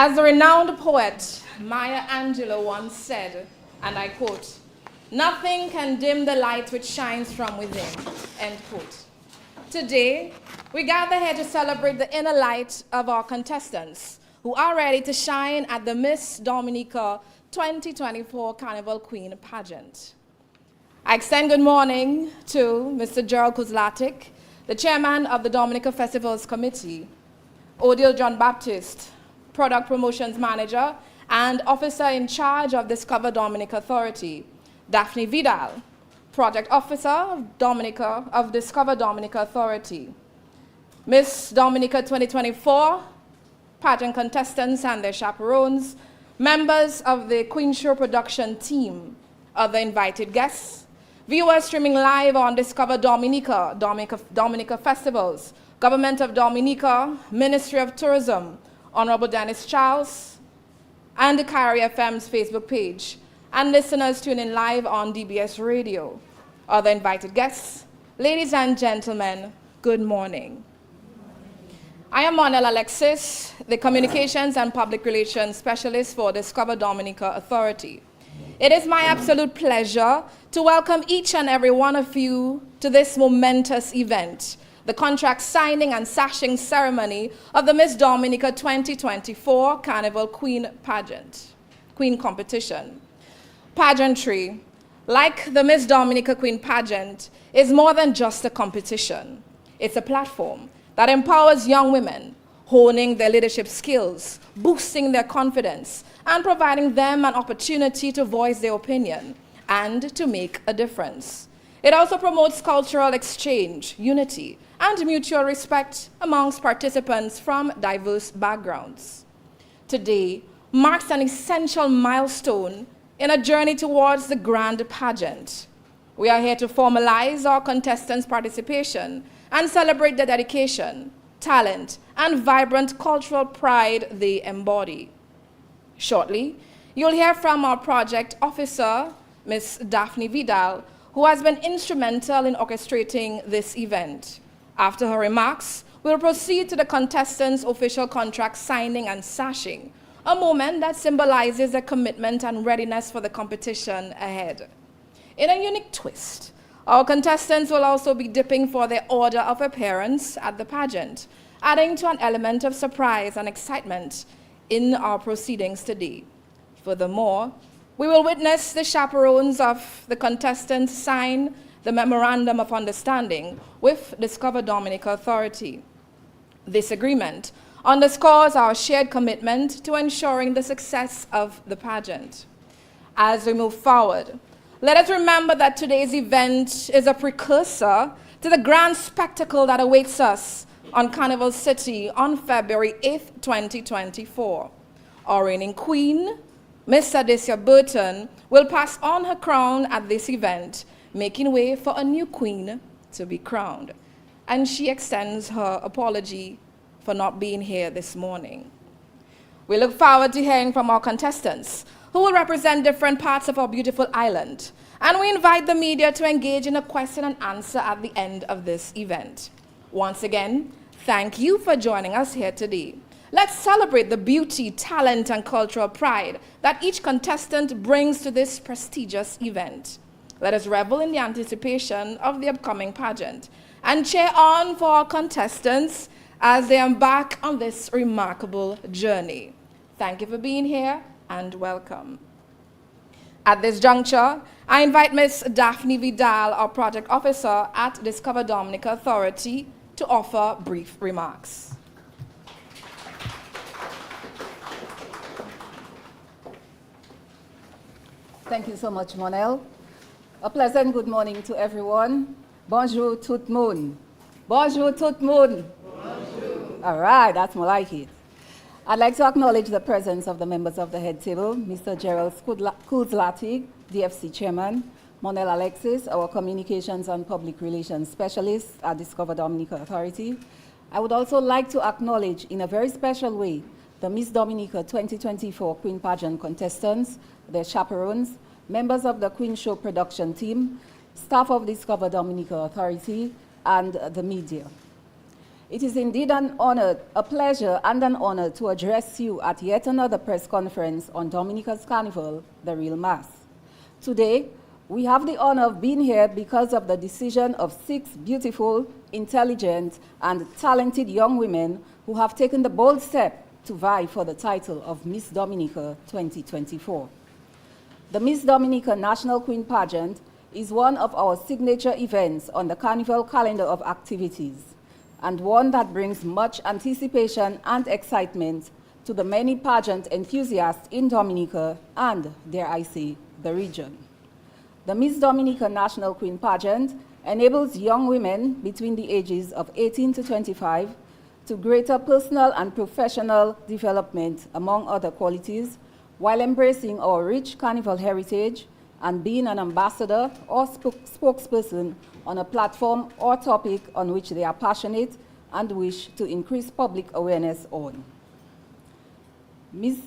As the renowned poet Maya Angelou once said, and I quote, "Nothing can dim the light which shines from within," end quote. Today, we gather here to celebrate the inner light of our contestants who are ready to shine at the Miss Dominica 2024 Carnival Queen pageant. I extend good morning to Mr. Gerald Kuzlatik, the chairman of the Dominica Festivals Committee, Odile John Baptiste, product promotions manager and officer in charge of Discover Dominica Authority, Daphne Vidal, project officer of Discover Dominica Authority, Miss Dominica 2024, pageant contestants and their chaperones, members of the Queen Show production team, other invited guests, viewers streaming live on Discover Dominica, Dominica Festivals, Government of Dominica, Ministry of Tourism, Honorable Dennis Charles, and the Carry FM's Facebook page, and listeners tuning live on DBS Radio. Other invited guests, ladies and gentlemen, good morning. I am Monel Alexis, the Communications and Public Relations Specialist for Discover Dominica Authority. It is my absolute pleasure to welcome each and every one of you to this momentous event, the contract signing and sashing ceremony of the Miss Dominica 2024 Carnival Queen competition. Pageantry, like the Miss Dominica Queen pageant, is more than just a competition. It's a platform that empowers young women, honing their leadership skills, boosting their confidence, and providing them an opportunity to voice their opinion and to make a difference. It also promotes cultural exchange, unity, and mutual respect amongst participants from diverse backgrounds. Today marks an essential milestone in a journey towards the grand pageant. We are here to formalize our contestants' participation and celebrate their dedication, talent, and vibrant cultural pride they embody. Shortly, you'll hear from our project officer, Ms. Daphne Vidal, who has been instrumental in orchestrating this event. After her remarks, we'll proceed to the contestants' official contract signing and sashing, a moment that symbolizes their commitment and readiness for the competition ahead. In a unique twist, our contestants will also be dipping for their order of appearance at the pageant, adding to an element of surprise and excitement in our proceedings today. Furthermore, we will witness the chaperones of the contestants sign the Memorandum of Understanding with Discover Dominica Authority. This agreement underscores our shared commitment to ensuring the success of the pageant. As we move forward, let us remember that today's event is a precursor to the grand spectacle that awaits us on Carnival City on February 8th, 2024. Our reigning queen, Miss Adessia Burton, will pass on her crown at this event, making way for a new queen to be crowned. And she extends her apology for not being here this morning. We look forward to hearing from our contestants, who will represent different parts of our beautiful island. And we invite the media to engage in a question and answer at the end of this event. Once again, thank you for joining us here today. Let's celebrate the beauty, talent, and cultural pride that each contestant brings to this prestigious event. Let us revel in the anticipation of the upcoming pageant and cheer on for our contestants as they embark on this remarkable journey. Thank you for being here and welcome. At this juncture, I invite Ms. Daphne Vidal, our project officer at Discover Dominica Authority, to offer brief remarks. Thank you so much, Monel. A pleasant good morning to everyone. Bonjour tout le monde. Bonjour tout le monde. Bonjour. All right, that's more like it. I'd like to acknowledge the presence of the members of the head table, Mr. Gerald Kuzlatik, DFC Chairman, Monel Alexis, our Communications and Public Relations Specialist at Discover Dominica Authority. I would also like to acknowledge in a very special way the Miss Dominica 2024 Queen Pageant contestants, their chaperones, members of the Queen Show production team, staff of Discover Dominica Authority, and the media. It is indeed an honor, a pleasure and an honor to address you at yet another press conference on Dominica's Carnival, the Real Mass. Today, we have the honor of being here because of the decision of 6 beautiful, intelligent, and talented young women who have taken the bold step to vie for the title of Miss Dominica 2024. The Miss Dominica National Queen Pageant is one of our signature events on the Carnival calendar of activities, and one that brings much anticipation and excitement to the many pageant enthusiasts in Dominica and, dare I say, the region. The Miss Dominica National Queen Pageant enables young women between the ages of 18 to 25 to greater personal and professional development, among other qualities, while embracing our rich carnival heritage and being an ambassador or spokesperson on a platform or topic on which they are passionate and wish to increase public awareness on. Miss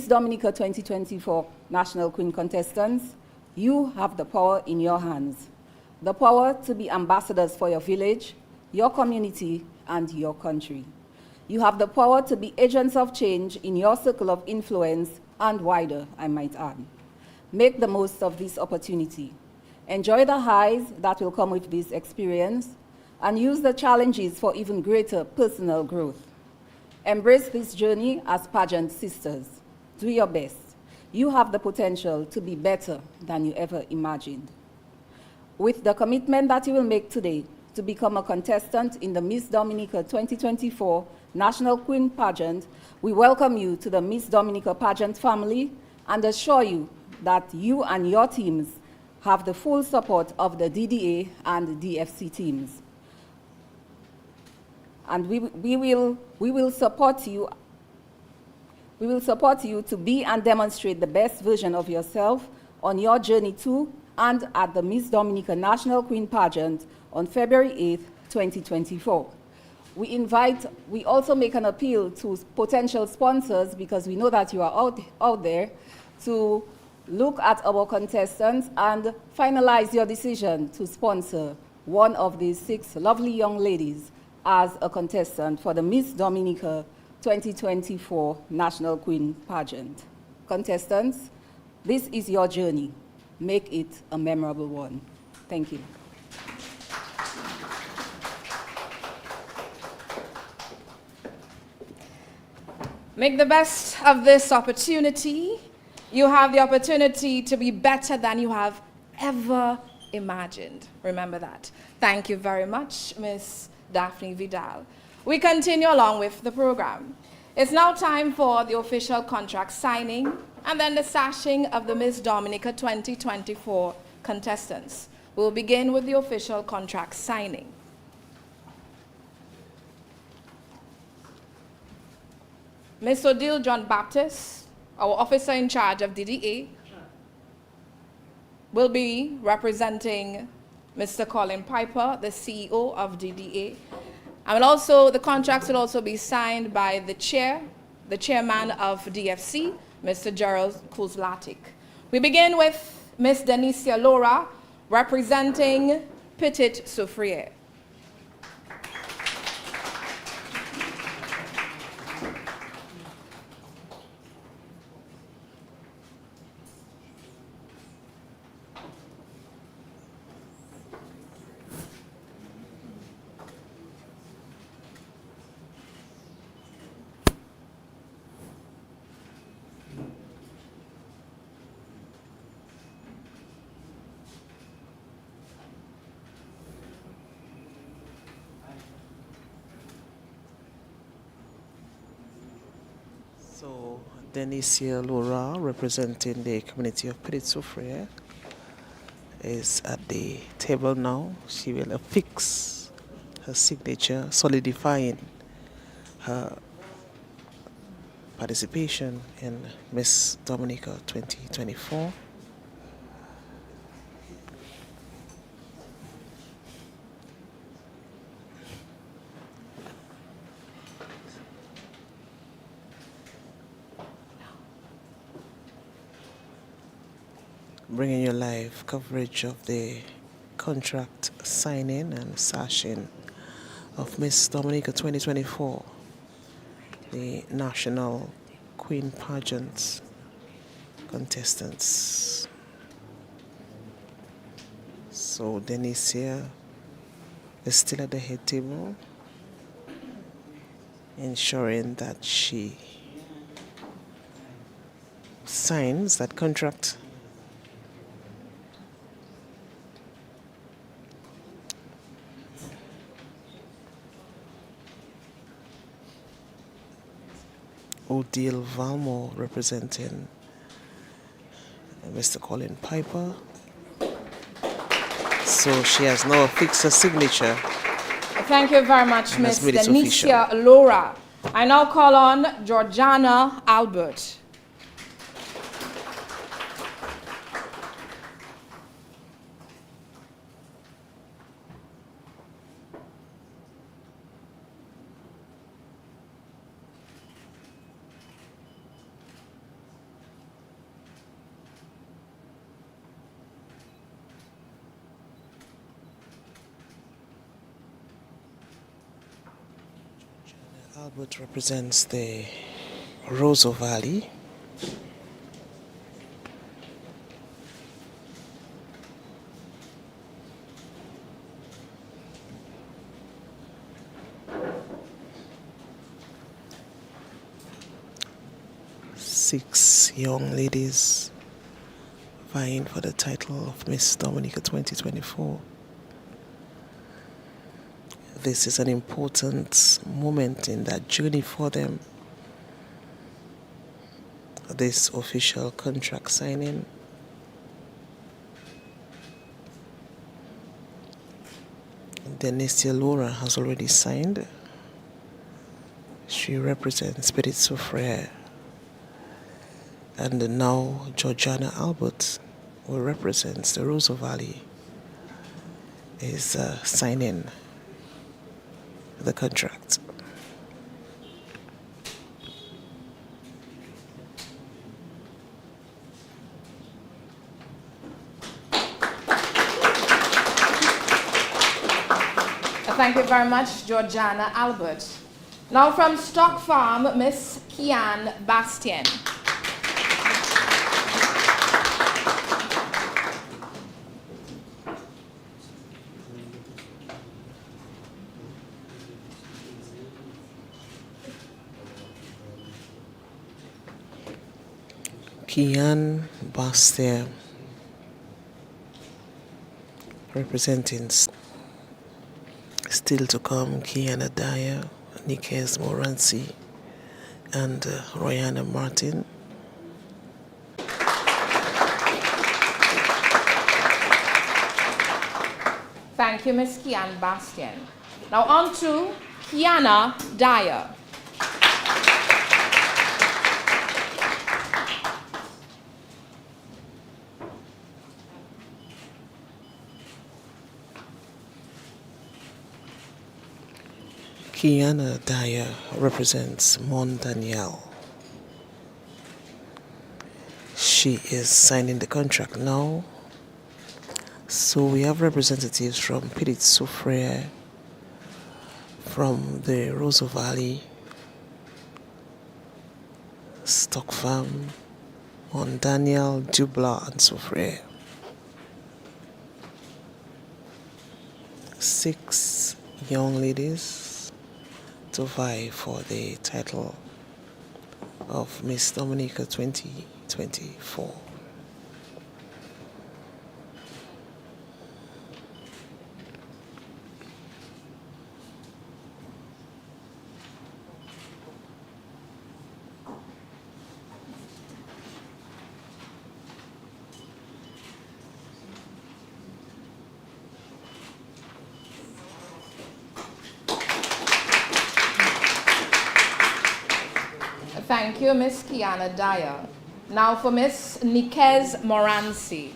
Dominica 2024 National Queen Contestants, you have the power in your hands. The power to be ambassadors for your village, your community, and your country. You have the power to be agents of change in your circle of influence and wider, I might add. Make the most of this opportunity. Enjoy the highs that will come with this experience, and use the challenges for even greater personal growth. Embrace this journey as pageant sisters. Do your best. You have the potential to be better than you ever imagined. With the commitment that you will make today to become a contestant in the Miss Dominica 2024 National Queen Pageant, we welcome you to the Miss Dominica pageant family and assure you that you and your teams have the full support of the DDA and DFC teams. And we will support you. We will support you to be and demonstrate the best version of yourself on your journey to and at the Miss Dominica National Queen Pageant on February 8th, 2024. We also make an appeal to potential sponsors, because we know that you are out there, to look at our contestants and finalize your decision to sponsor one of these 6 lovely young ladies as a contestant for the Miss Dominica 2024 National Queen Pageant. Contestants, this is your journey. Make it a memorable one. Thank you. Make the best of this opportunity. You have the opportunity to be better than you have ever imagined. Remember that. Thank you very much, Ms. Daphne Vidal. We continue along with the program. It's now time for the official contract signing and then the sashing of the Miss Dominica 2024 contestants. We'll begin with the official contract signing. Ms. Odile John Baptist, our officer in charge of DDA, will be representing Mr. Colin Piper, the CEO of DDA. And the contracts will also be signed by the chairman of DFC, Mr. Gerald Kuzlatik. We begin with Ms. Denicia Laura, representing Petit Soufriere. So, Denicia Laura, representing the community of Petit Soufriere, is at the table now. She will affix her signature, solidifying her participation in Miss Dominica 2024. Bringing you live coverage of the contract signing and sashing of Miss Dominica 2024, the National Queen Pageant contestants. So Denicia is still at the head table, ensuring that she signs that contract. Odile Valmore representing Mr. Colin Piper. So she has now affixed her signature. Thank you very much, And Ms. has made it Denicia Laura. I now call on Georgiana Albert. Albert represents the Roseau Valley. Six young ladies vying for the title of Miss Dominica 2024. This is an important moment in that journey for them. This official contract signing. Denicia Laura has already signed. She represents Petit Soufriere. And now Georgiana Albert, who represents the Roseau Valley, is signing the contract. Thank you very much, Georgiana Albert. Now from Stock Farm, Miss Kian Bastien. Kian Bastien representing still to come Kiana Dyer, Nikes Moranci, and Royana Martin. Thank you, Miss Kian Bastien. Now on to Kiana Dyer. Kiana Dyer represents Mon Danielle. She is signing the contract now. So we have representatives from Petit Soufriere, from the Roseau Valley, Stock Farm, Mon Danielle, Dubla, and Soufriere. 6 young ladies to vie for the title of Miss Dominica 2024. Thank you, Miss Kiana Dyer. Now for Miss Nikes Moranci.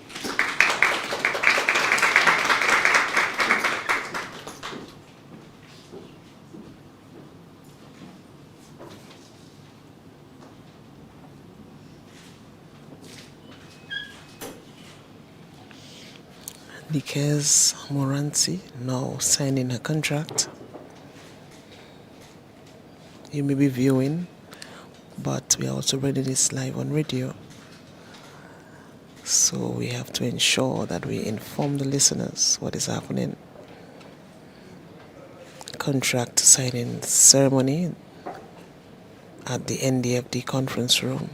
Nikes Moranci now signing her contract. you may be viewing, but we are also running this live on radio. So we have to ensure that we inform the listeners what is happening. Contract signing ceremony at the NDFD conference room.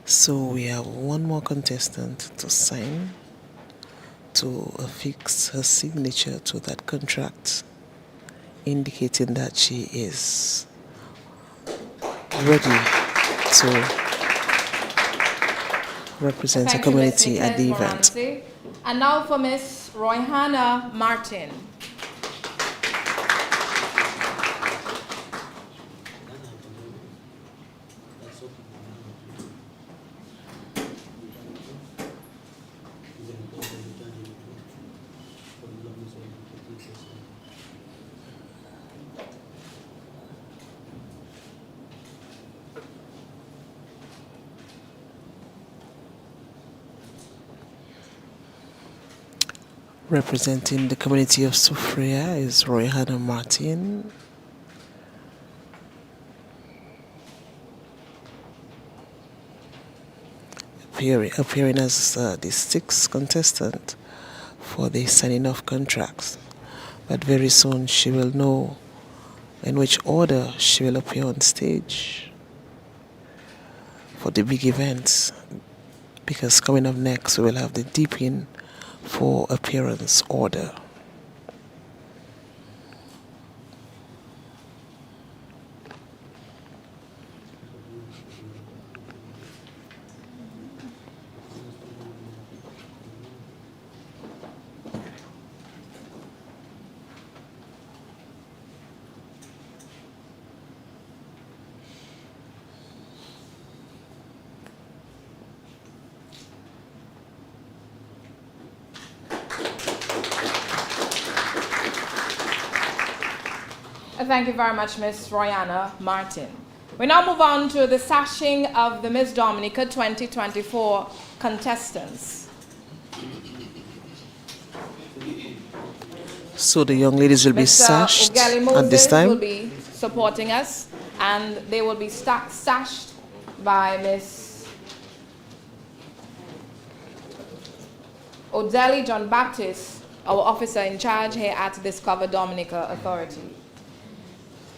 So we have one more contestant to sign to affix her signature to that contract, indicating that she is ready to represent the community at the event. And now for Miss Royhana Martin. Representing the community of Sufria is Royhana Martin. Appearing as the sixth contestant for the signing of contracts. But very soon she will know in which order she will appear on stage for the big events. Because coming up next we will have the deep-in for appearance order. Thank you very much, Miss Royana Martin. We now move on to the sashing of the Miss Dominica 2024 contestants. So the young ladies will be sashed at this time. Will be supporting us, and they will be sashed by Miss Odeli John Baptist, our officer in charge here at Discover Dominica Authority.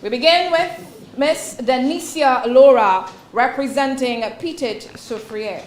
We begin with Miss Denicia Laura, representing Petit Soufriere.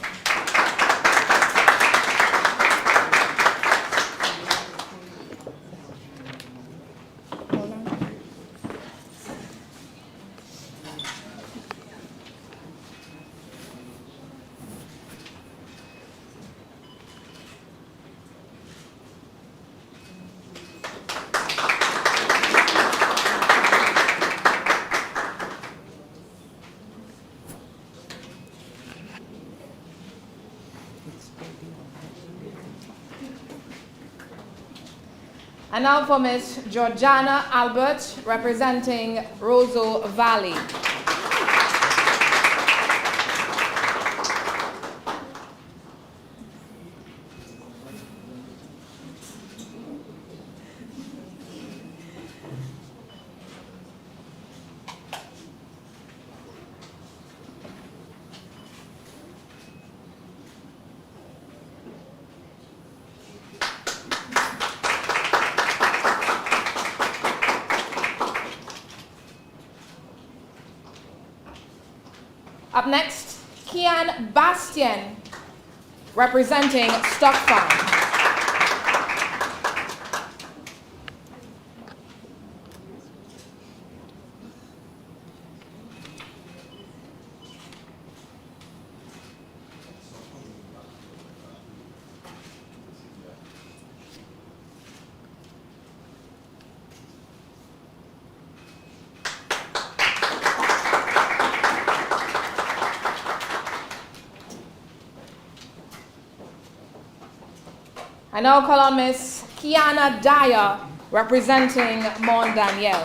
And now for Miss Georgiana Albert, representing Roseau Valley. Up next, Kian Bastien, representing Stock Farm. I now call on Miss Kiana Dyer, representing Mont Daniel.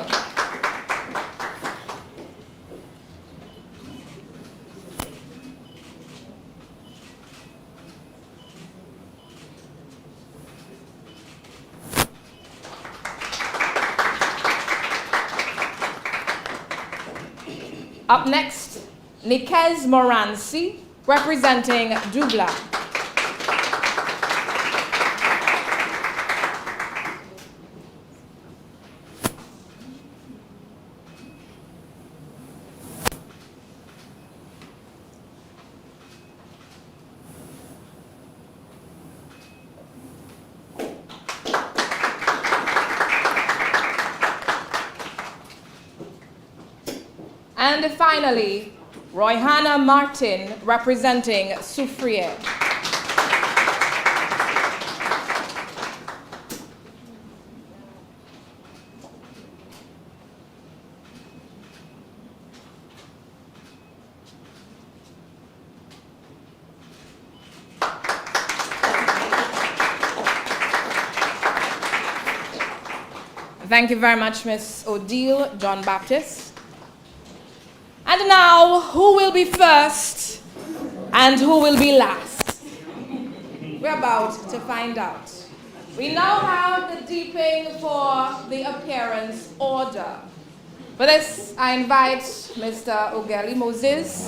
Up next, Nikez Moransi, representing Dubla. And finally, Royhana Martin, representing Soufrière. Thank you very much, Ms. Odile John Baptist. And now, who will be first and who will be last? We're about to find out. We now have the deeping for the appearance order. For this, I invite Mr. Ogeli Moses,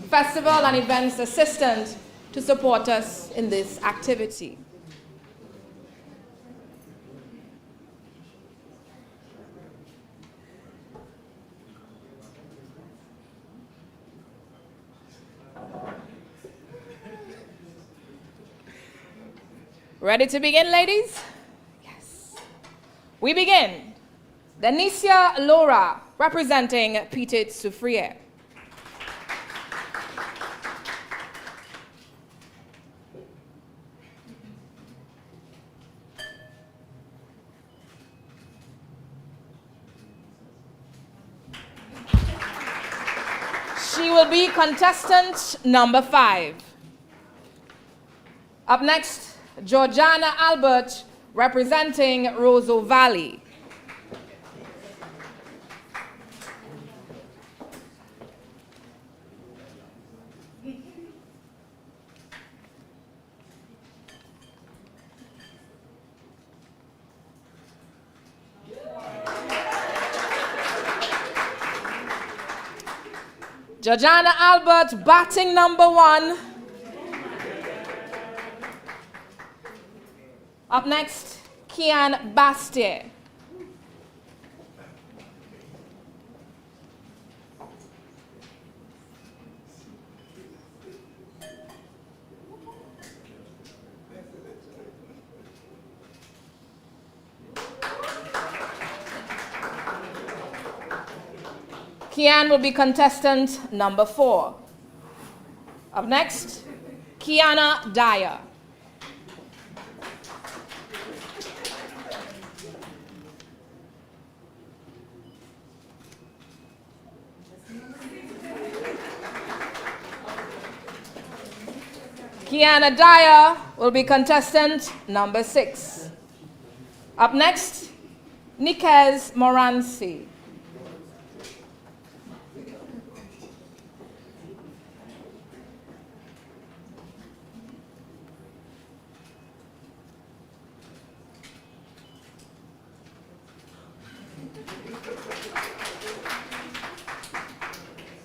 Festival and Events Assistant, to support us in this activity. Ready to begin, ladies? Yes. We begin. Denicia Laura, representing Petite Soufrière. She will be contestant number 5. Up next, Georgiana Albert, representing Roseau Valley. Georgiana Albert, batting number 1. Up next, Kian Bastier. Kian will be contestant number 4. Up next, Kiana Dyer. Kiana Dyer will be contestant number 6. Up next, Nikez Moransi.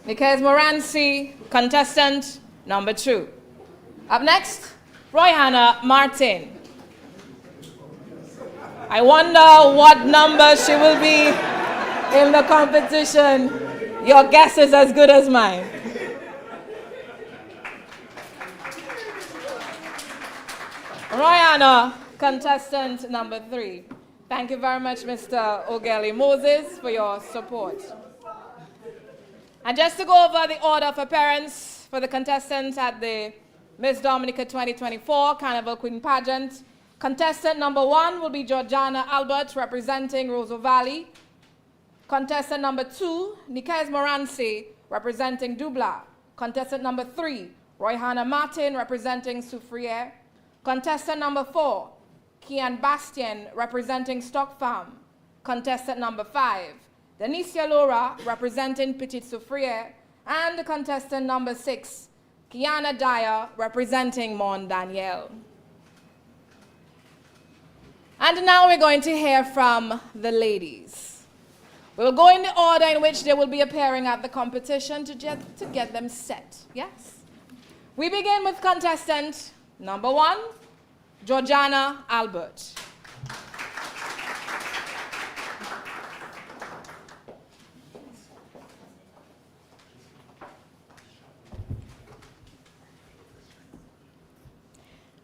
Nikez Moransi, contestant number 2. Up next, Royhana Martin. I wonder what number she will be in the competition. Your guess is as good as mine. Royhana, contestant number 3. Thank you very much, Mr. Ogeli Moses, for your support. And just to go over the order of appearance for the contestants at the Miss Dominica 2024 Carnival Queen Pageant. Contestant number 1 will be Georgiana Albert, representing Roseau Valley. Contestant number 2, Nikez Moransi, representing Dubla. Contestant number 3, Royhana Martin, representing Soufrière. Contestant number 4, Kian Bastian, representing Stock Farm. Contestant number 5, Denicia Laura, representing Petit Soufriere. And contestant number 6, Kiana Dyer, representing Mon Daniel. And now we're going to hear from the ladies. We'll go in the order in which they will be appearing at the competition to get them set. Yes? We begin with contestant number 1, Georgiana Albert.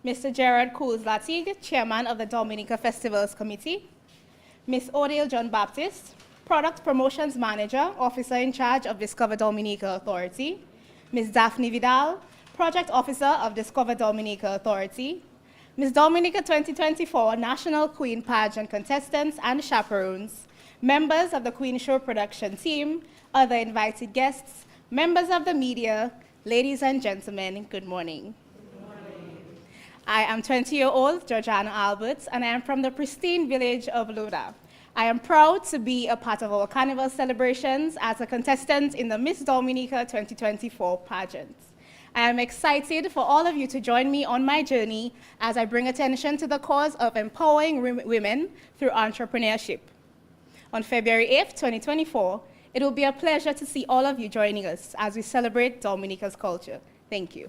Mr. Gerard Coles-Latig, Chairman of the Dominica Festivals Committee. Ms. Odile John Baptist, Product Promotions Manager, Officer in charge of Discover Dominica Authority. Ms. Daphne Vidal, Project Officer of Discover Dominica Authority. Ms. Dominica 2024 National Queen Pageant Contestants and Chaperones. Members of the Queen Show production team, other invited guests, members of the media, ladies and gentlemen, good morning. I am 20-year-old Georgiana Alberts, and I am from the pristine village of Luda. I am proud to be a part of our carnival celebrations as a contestant in the Miss Dominica 2024 pageant. I am excited for all of you to join me on my journey as I bring attention to the cause of empowering women through entrepreneurship. On February 8th, 2024, it will be a pleasure to see all of you joining us as we celebrate Dominica's culture. Thank you.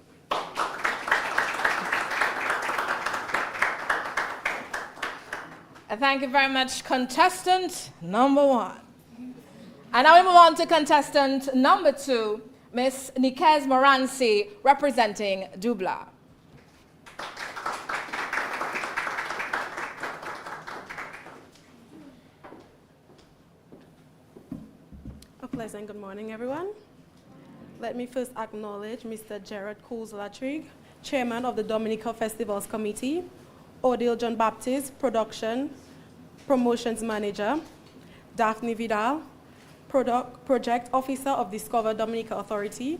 Thank you very much, contestant number 1. And now we move on to contestant number 2, Miss Nikez Moranci, representing Dubla. A pleasant good morning, everyone. Let me first acknowledge Mr. Gerard Coles-Latig, Chairman of the Dominica Festivals Committee, Odile John Baptist, Production Promotions Manager, Daphne Vidal, Project Officer of Discover Dominica Authority,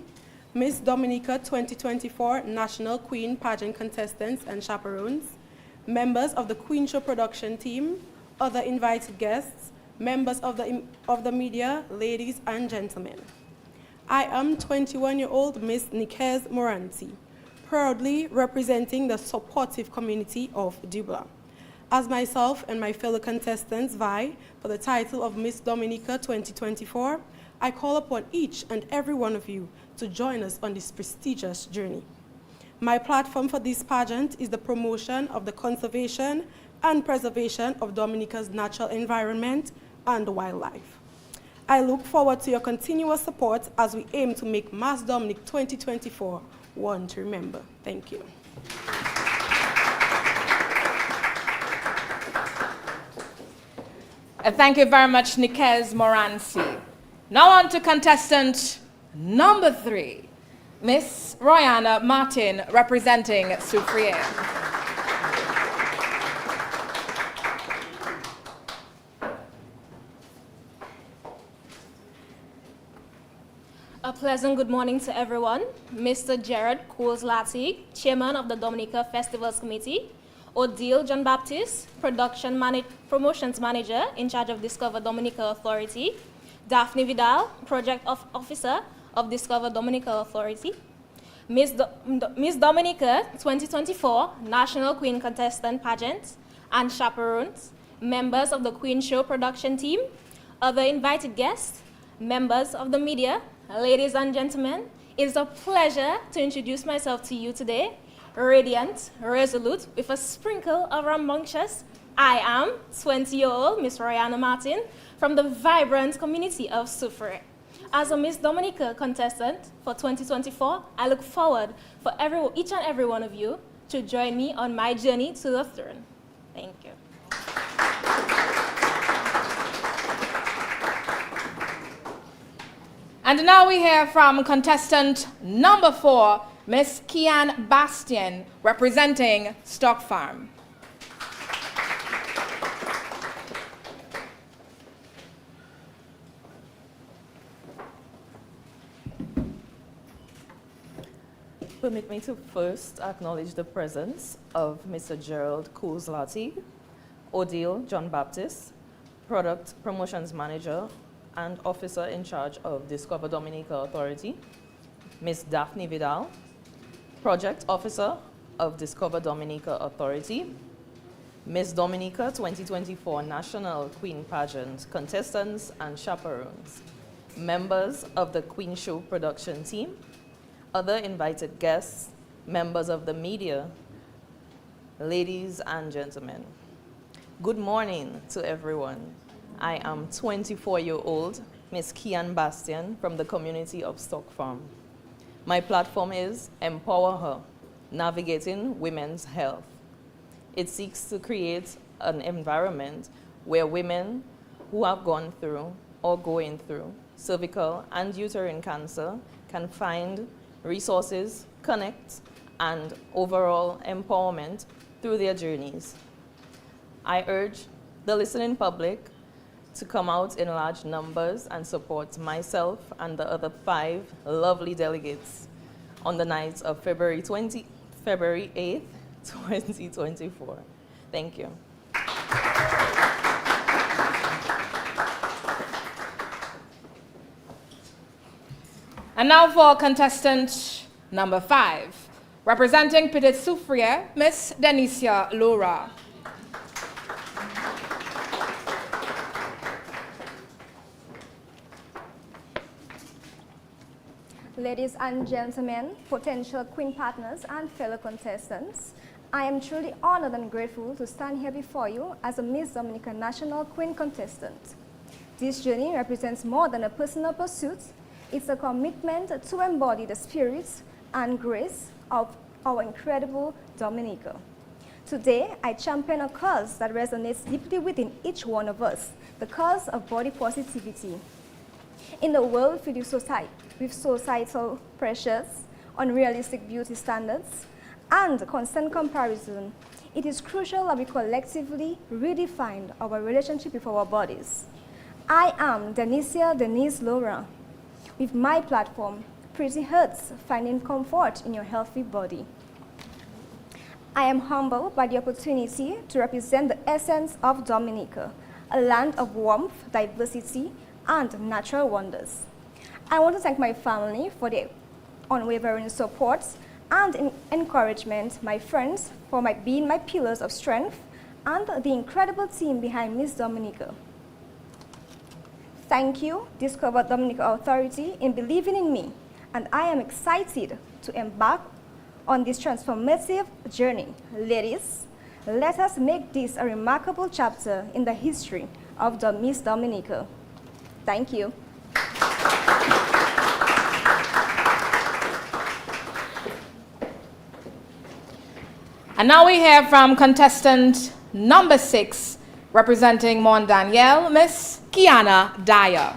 Miss Dominica 2024 National Queen Pageant Contestants and Chaperones, members of the Queen Show production team, other invited guests, members of the media, ladies and gentlemen. I am 21-year-old Miss Nikez Moranci, proudly representing the supportive community of Dubla. As myself and my fellow contestants vie for the title of Miss Dominica 2024, I call upon each and every one of you to join us on this prestigious journey. My platform for this pageant is the promotion of the conservation and preservation of Dominica's natural environment and wildlife. I look forward to your continuous support as we aim to make Mass Dominic 2024 one to remember. Thank you. Thank you very much, Nikez Moranci. Now on to contestant number 3, Miss Royana Martin, representing Soufriere. A pleasant good morning to everyone. Mr. Gerard Coles-Latig, Chairman of the Dominica Festivals Committee. Odile John Baptist, Promotions Manager in charge of Discover Dominica Authority. Daphne Vidal, Project Officer of Discover Dominica Authority. Miss Dominica 2024 National Queen Contestant Pageant and Chaperones, members of the Queen Show production team, other invited guests, members of the media, ladies and gentlemen, it is a pleasure to introduce myself to you today. Radiant, resolute, with a sprinkle of rambunctious, I am 20-year-old Miss Royana Martin from the vibrant community of Soufriere. As a Miss Dominica contestant for 2024, I look forward for each and every one of you to join me on my journey to the throne. Thank you. And now we hear from contestant number 4, Miss Kian Bastian, representing Stock Farm. Permit me to first acknowledge the presence of Mr. Gerald Coles-Latig, Odile John Baptist, Product Promotions Manager and Officer in charge of Discover Dominica Authority, Ms. Daphne Vidal, Project Officer of Discover Dominica Authority, Miss Dominica 2024 National Queen Pageant Contestants and Chaperones, members of the Queen Show production team, other invited guests, members of the media, ladies and gentlemen. Good morning to everyone. I am 24-year-old Miss Kian Bastian from the community of Stock Farm. My platform is Empower Her, Navigating Women's Health. It seeks to create an environment where women who have gone through or going through cervical and uterine cancer can find resources, connect, and overall empowerment through their journeys. I urge the listening public to come out in large numbers and support myself and the other 5 lovely delegates on the night of February 8th, 2024. Thank you. And now for contestant number 5, representing Petite Soufrière, Miss Denicia Laura. Ladies and gentlemen, potential queen partners and fellow contestants, I am truly honored and grateful to stand here before you as a Miss Dominica National Queen Contestant. This journey represents more than a personal pursuit. It's a commitment to embody the spirit and grace of our incredible Dominica. Today, I champion a cause that resonates deeply within each one of us, the cause of body positivity. In a world filled with societal pressures, unrealistic beauty standards, and constant comparison, it is crucial that we collectively redefine our relationship with our bodies. I am Denicia Denise Laura. With my platform, Pretty Hurts, finding comfort in your healthy body. I am humbled by the opportunity to represent the essence of Dominica, a land of warmth, diversity, and natural wonders. I want to thank my family for their unwavering support and encouragement, my friends for being my pillars of strength, and the incredible team behind Miss Dominica. Thank you, Discover Dominica Authority, in believing in me, and I am excited to embark on this transformative journey. Ladies, let us make this a remarkable chapter in the history of Miss Dominica. Thank you. And now we hear from contestant number 6, representing Mont Daniel, Miss Kiana Dyer.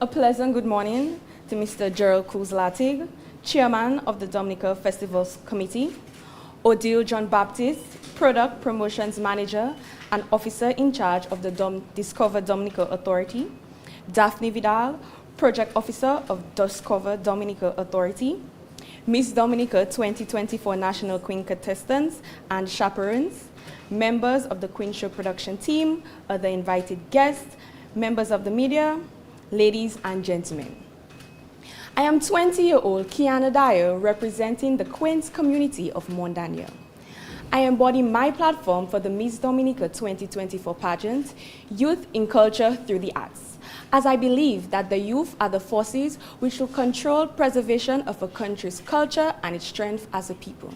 A pleasant good morning to Mr. Gerald Coles-Latig, Chairman of the Dominica Festivals Committee, Odile John Baptist, Product Promotions Manager and Officer in charge of the Discover Dominica Authority, Daphne Vidal, Project Officer of Discover Dominica Authority, Miss Dominica 2024 National Queen Contestants and Chaperones, members of the Queen Show production team, other invited guests, members of the media, ladies and gentlemen. I am 20-year-old Kiana Dyer, representing the Queens community of Mont Daniel. I embody my platform for the Miss Dominica 2024 pageant, Youth in Culture Through the Arts, as I believe that the youth are the forces which will control preservation of a country's culture and its strength as a people.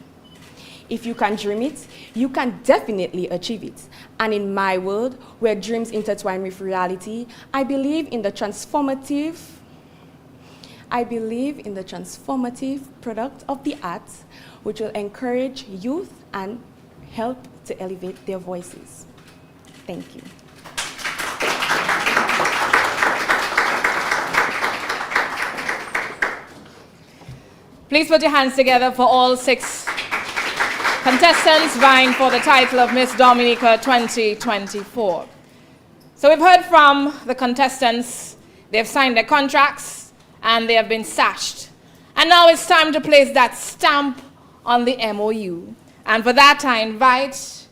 If you can dream it, you can definitely achieve it. And in my world, where dreams intertwine with reality, I believe in the transformative product of the arts, which will encourage youth and help to elevate their voices. Thank you. Please put your hands together for all 6 contestants vying for the title of Miss Dominica 2024. So we've heard from the contestants. They've signed their contracts and they have been sashed. And now it's time to place that stamp on the MOU. And for that, I invite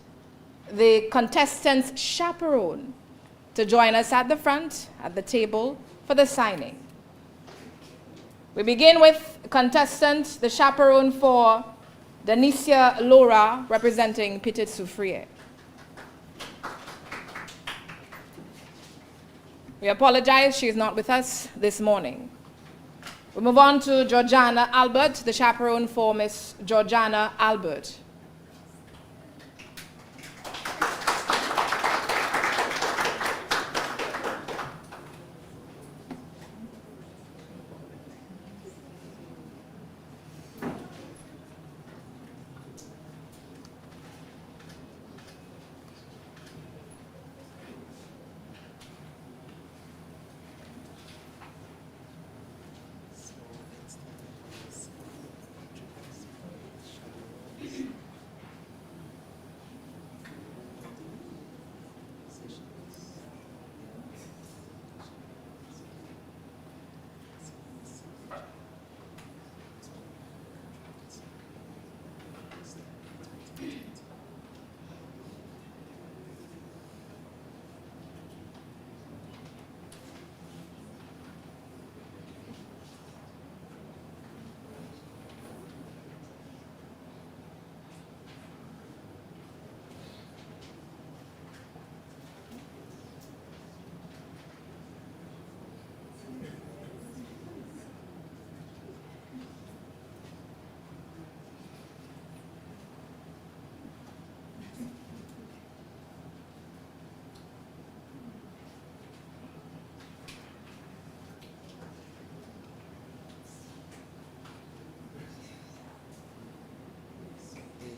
the contestants' chaperone to join us at the front, at the table, for the signing. We begin with contestant, the chaperone for Denicia Laura, representing Petit Soufriere. We apologize, she is not with us this morning. We move on to Georgiana Albert, the chaperone for Miss Georgiana Albert.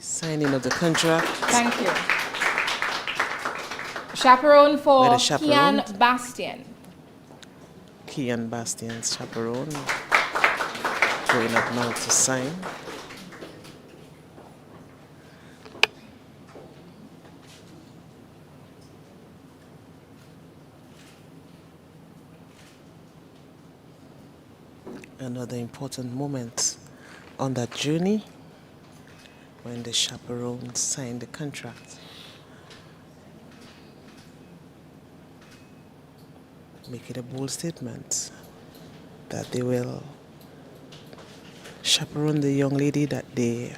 Signing of the contract. Thank you. Chaperone for By the chaperone. Kian Bastian. Kian Bastian's chaperone. Going up now to sign. Another important moment on that journey when the chaperone signed the contract. Making a bold statement that they will chaperone the young lady that they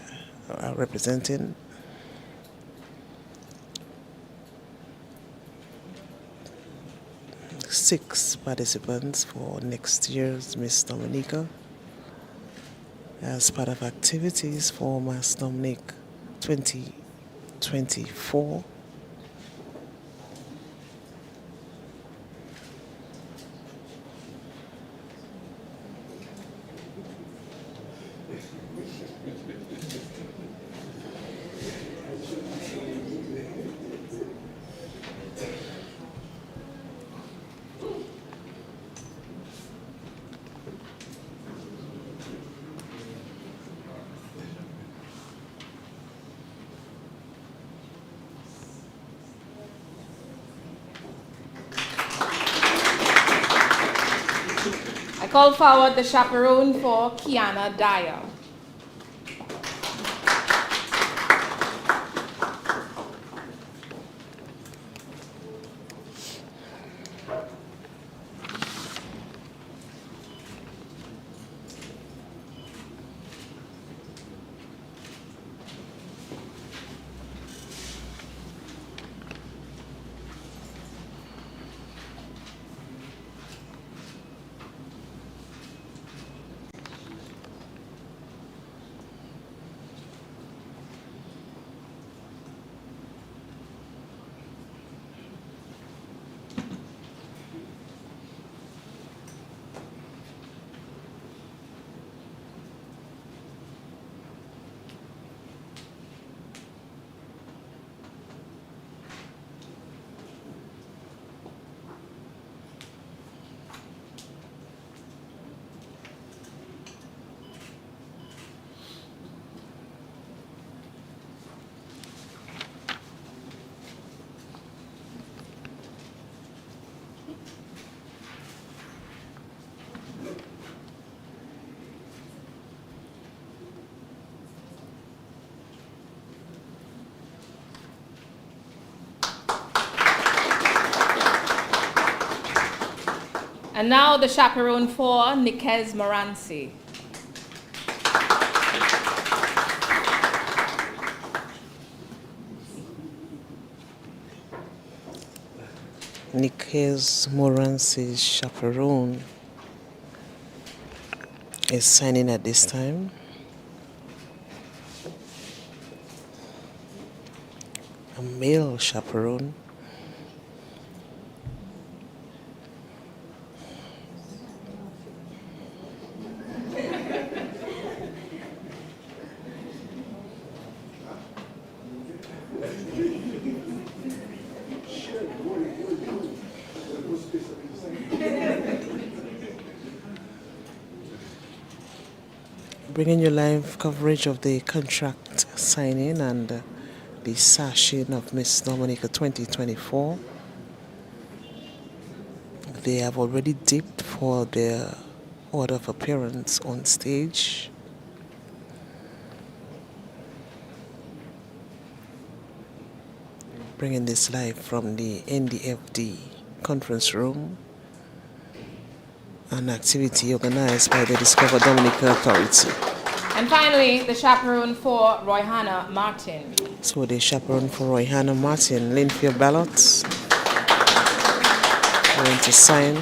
are representing. Six participants for next year's Miss Dominica as part of activities for Miss Dominica 2024. I call forward the chaperone for Kiana Dyer. And now the chaperone for Nikez Moransi. Nikez Moransi's chaperone is signing at this time. A male chaperone. Bringing you live coverage of the contract signing and the sashing of Miss Dominica 2024. They have already dipped for their order of appearance on stage. Bringing this live from the NDFD conference room, an activity organized by the Discover Dominica Authority. And finally, the chaperone for Royhana Martin. So the chaperone for Royhana Martin, lean for your ballots. Going to sign.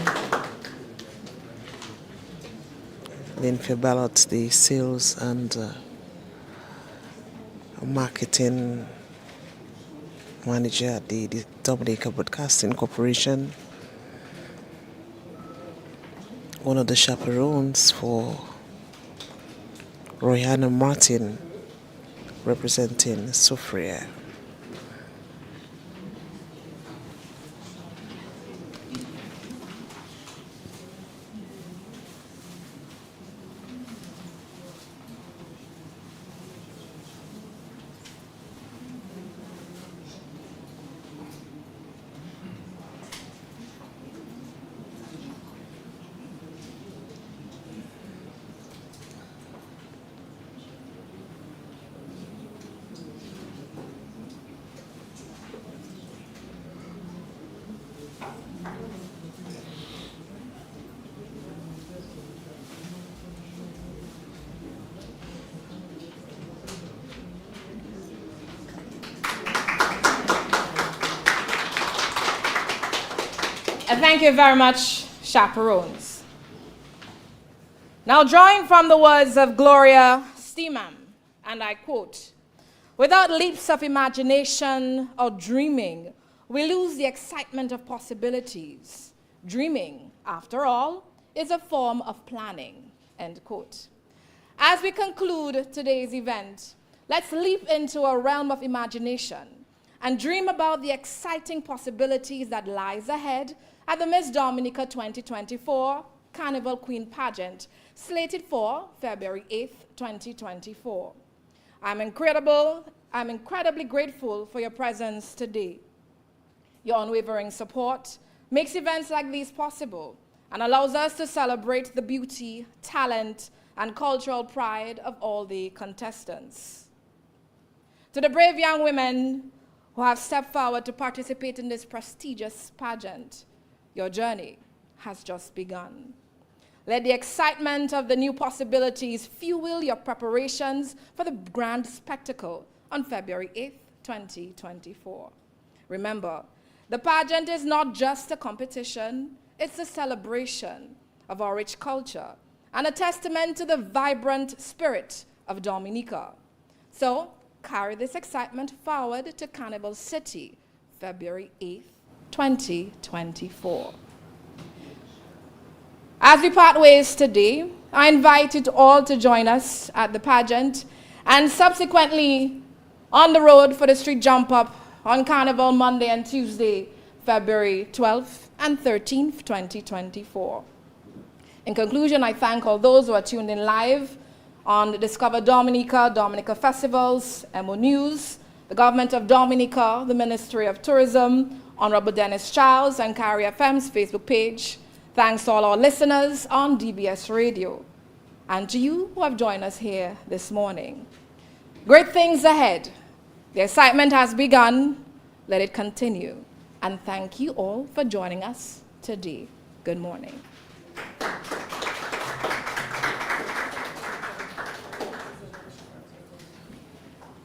Lean for your ballots, the sales and marketing manager at the Dominica Broadcasting Corporation. One of the chaperones for Royhana Martin, representing Soufriere. And thank you very much, chaperones. Now, drawing from the words of Gloria Steinem, and I quote, "Without leaps of imagination or dreaming, we lose the excitement of possibilities. Dreaming, after all, is a form of planning," end quote. As we conclude today's event, let's leap into a realm of imagination and dream about the exciting possibilities that lies ahead at the Miss Dominica 2024 Carnival Queen Pageant, slated for February 8th, 2024. I'm incredibly grateful for your presence today. Your unwavering support makes events like these possible and allows us to celebrate the beauty, talent, and cultural pride of all the contestants. To the brave young women who have stepped forward to participate in this prestigious pageant, your journey has just begun. Let the excitement of the new possibilities fuel your preparations for the grand spectacle on February 8th, 2024. Remember, the pageant is not just a competition, it's a celebration of our rich culture and a testament to the vibrant spirit of Dominica. So, carry this excitement forward to Carnival City, February 8th, 2024. As we part ways today, I invite you all to join us at the pageant and subsequently on the road for the street jump up on Carnival Monday and Tuesday, February 12th and 13th, 2024. In conclusion, I thank all those who are tuned in live on the Discover Dominica, Dominica Festivals, MO News, the Government of Dominica, the Ministry of Tourism, Honorable Dennis Charles, and Carry FM's Facebook page. Thanks to all our listeners on DBS Radio, and to you who have joined us here this morning. Great things ahead. The excitement has begun. Let it continue. And thank you all for joining us today. Good morning.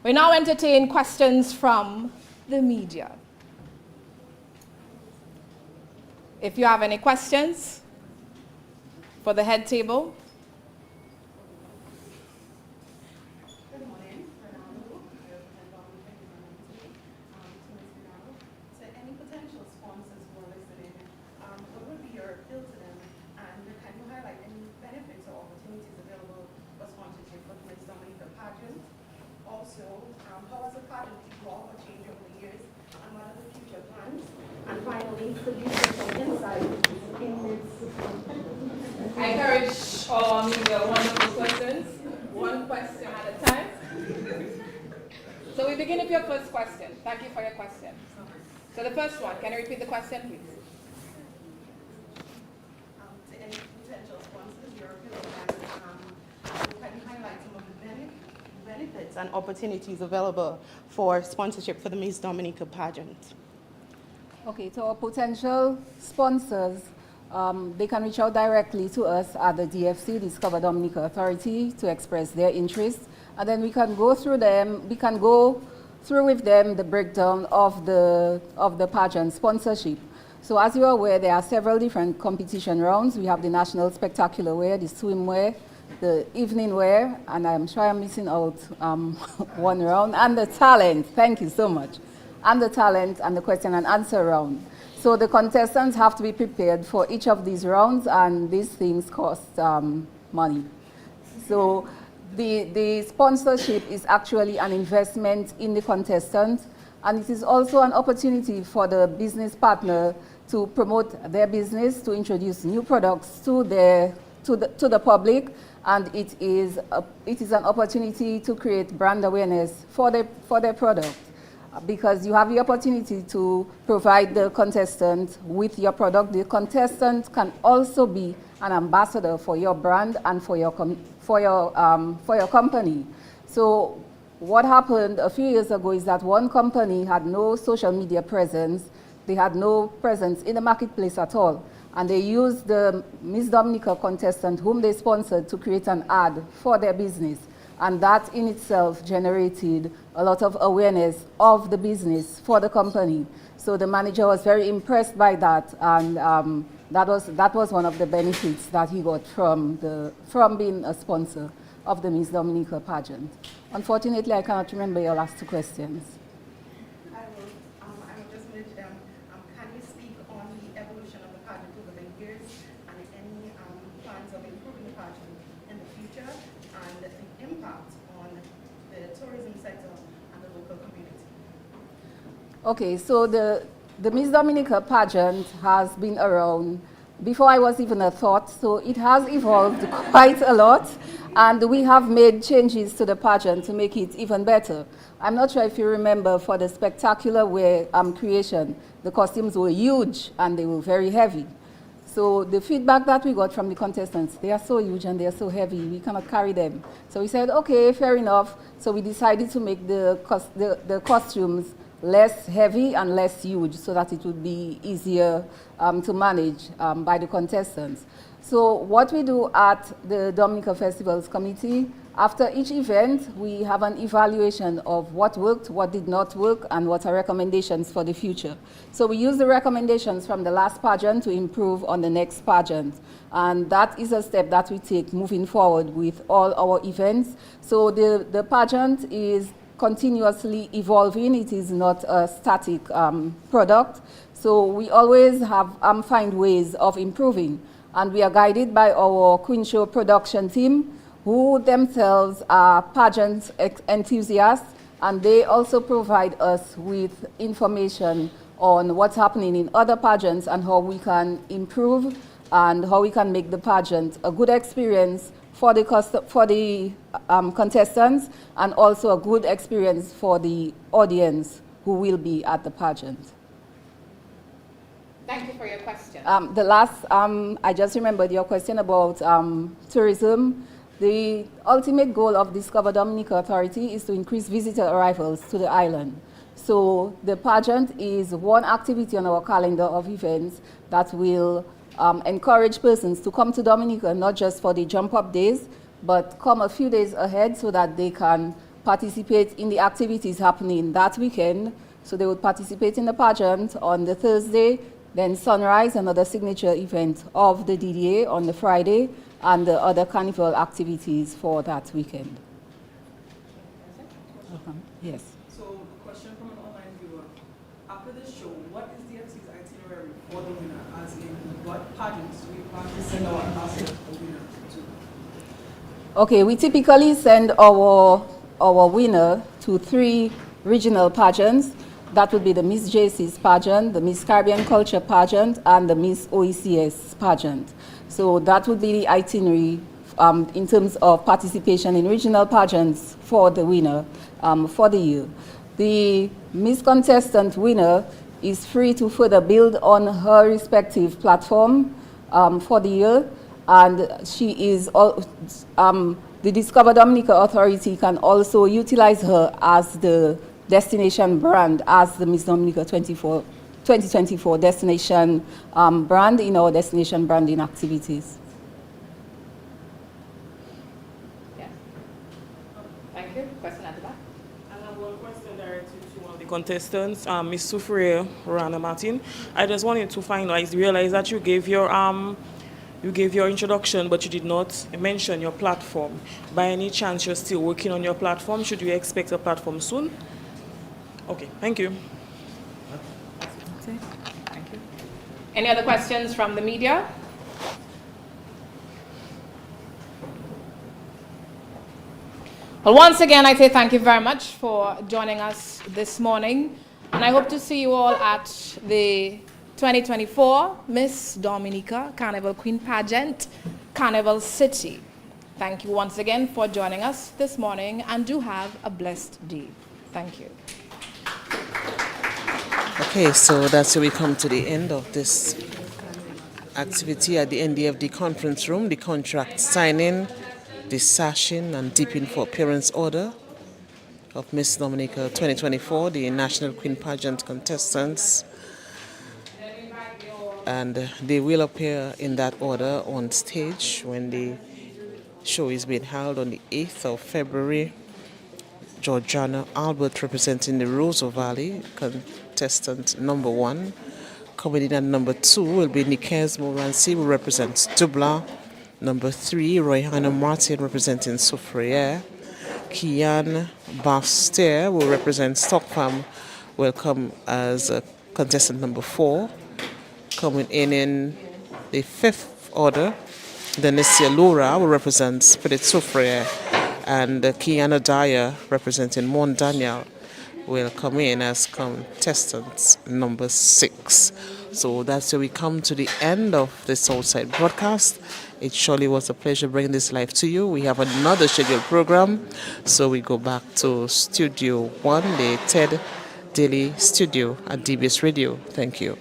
We now entertain questions from the media. If you have any questions for the head table. Good morning, Fernando. To any potential sponsors who are listening, what would be your appeal to them? And can you highlight any benefits or opportunities available for sponsorship for the Miss Dominica pageant? Also, how has the pageant evolved or changed over the years? And what are the future plans? And finally, could you share some insight in this? I encourage all media wonderful questions, one question at a time. So we begin with your first question. Thank you for your question. So the first one, can you repeat the question, please? To any potential sponsors, your opinion, can you highlight some of the benefits and opportunities available for sponsorship for the Miss Dominica pageant? Okay, to our potential sponsors, they can reach out directly to us at the DFC, Discover Dominica Authority, to express their interest. And then we can go through with them the breakdown of the pageant sponsorship. So as you are aware, there are several different competition rounds. We have the National Spectacular Wear, the Swimwear, the Evening Wear, and I'm sure I'm missing out one round, and the Talent. Thank you so much. And the Talent and the Question and Answer round. So the contestants have to be prepared for each of these rounds, and these things cost money. So the sponsorship is actually an investment in the contestant, and it is also an opportunity for the business partner to promote their business, to introduce new products to the public, and it is an opportunity to create brand awareness for their product. Because you have the opportunity to provide the contestant with your product. The contestant can also be an ambassador for your brand and for your company. So what happened a few years ago is that one company had no social media presence. They had no presence in the marketplace at all. And they used the Miss Dominica contestant whom they sponsored to create an ad for their business. And that in itself generated a lot of awareness of the business for the company. So the manager was very impressed by that, and that was one of the benefits that he got from being a sponsor of the Miss Dominica pageant. Unfortunately, I cannot remember your last two questions. I will just mention them. Can you speak on the evolution of the pageant over the years and any plans of improving the pageant in the future and the impact on the tourism sector and the local community? Okay, so the Miss Dominica pageant has been around before I was even a thought, so it has evolved quite a lot, and we have made changes to the pageant to make it even better. I'm not sure if you remember, for the spectacular wear creation, the costumes were huge and they were very heavy. So the feedback that we got from the contestants, they are so huge and they are so heavy, we cannot carry them. So we said, okay, fair enough. So we decided to make the costumes less heavy and less huge so that it would be easier to manage by the contestants. So what we do at the Dominica Festivals Committee, after each event, we have an evaluation of what worked, what did not work, and what are recommendations for the future. So we use the recommendations from the last pageant to improve on the next pageant. And that is a step that we take moving forward with all our events. So the pageant is continuously evolving. It is not a static product. So we always find ways of improving. And we are guided by our Queen Show production team, who themselves are pageant enthusiasts, and they also provide us with information on what's happening in other pageants and how we can improve and how we can make the pageant a good experience for the contestants, and also a good experience for the audience who will be at the pageant. Thank you for your question. The last, I just remembered your question about tourism. The ultimate goal of Discover Dominica Authority is to increase visitor arrivals to the island. So the pageant is one activity on our calendar of events that will encourage persons to come to Dominica, not just for the jump up days, but come a few days ahead so that they can participate in the activities happening that weekend. So they would participate in the pageant on the Thursday, then sunrise, another signature event of the DDA on the Friday, and the other carnival activities for that weekend. Yes. So, a question from an online viewer. After the show, what is the itinerary for the winner, as in what pageants do we plan to send our ambassador, the winner, to? Okay, we typically send our winner to 3 regional pageants. That would be the Miss JC's pageant, the Miss Caribbean Culture pageant, and the Miss OECS pageant. So that would be the itinerary in terms of participation in regional pageants for the winner for the year. The Miss Contestant winner is free to further build on her respective platform for the year, and she is the Discover Dominica Authority can also utilize her as the destination brand, as the Miss Dominica 2024 destination brand in our destination branding activities. Yeah. Thank you. Question at the back. I have one question directed to one of the contestants, Ms. Soufriere Rana Martin. I just wanted to realize that you gave your introduction, but you did not mention your platform. By any chance, you're still working on your platform? Should we expect a platform soon? Okay, thank you. Thank you. Any other questions from the media? Well, once again, I say thank you very much for joining us this morning, and I hope to see you all at the 2024 Miss Dominica Carnival Queen Pageant, Carnival City. Thank you once again for joining us this morning, and do have a blessed day. Thank you. Okay, so that's where we come to the end of this activity at the NDFD conference room, the contract signing, the sashing and dipping for appearance order of Miss Dominica 2024, the National Queen Pageant contestants. And they will appear in that order on stage when the show is being held on the 8th of February. Georgiana Albert representing the Roseau Valley, contestant number 1. Coming in at number 2 will be Nikez Moransi, who represents Dubla. Number 3, Royhana Martin representing Soufriere. Kian Baster, who represents Stockholm, will come as contestant number 4. Coming in the 5th order, Denicia Laura, who represents Petit Soufriere, and Kiana Dyer, representing Mon Daniel, will come in as contestants number 6. So that's where we come to the end of the Southside broadcast. It surely was a pleasure bringing this live to you. We have another scheduled program, so we go back to Studio 1, the TED Daily Studio at DBS Radio. Thank you.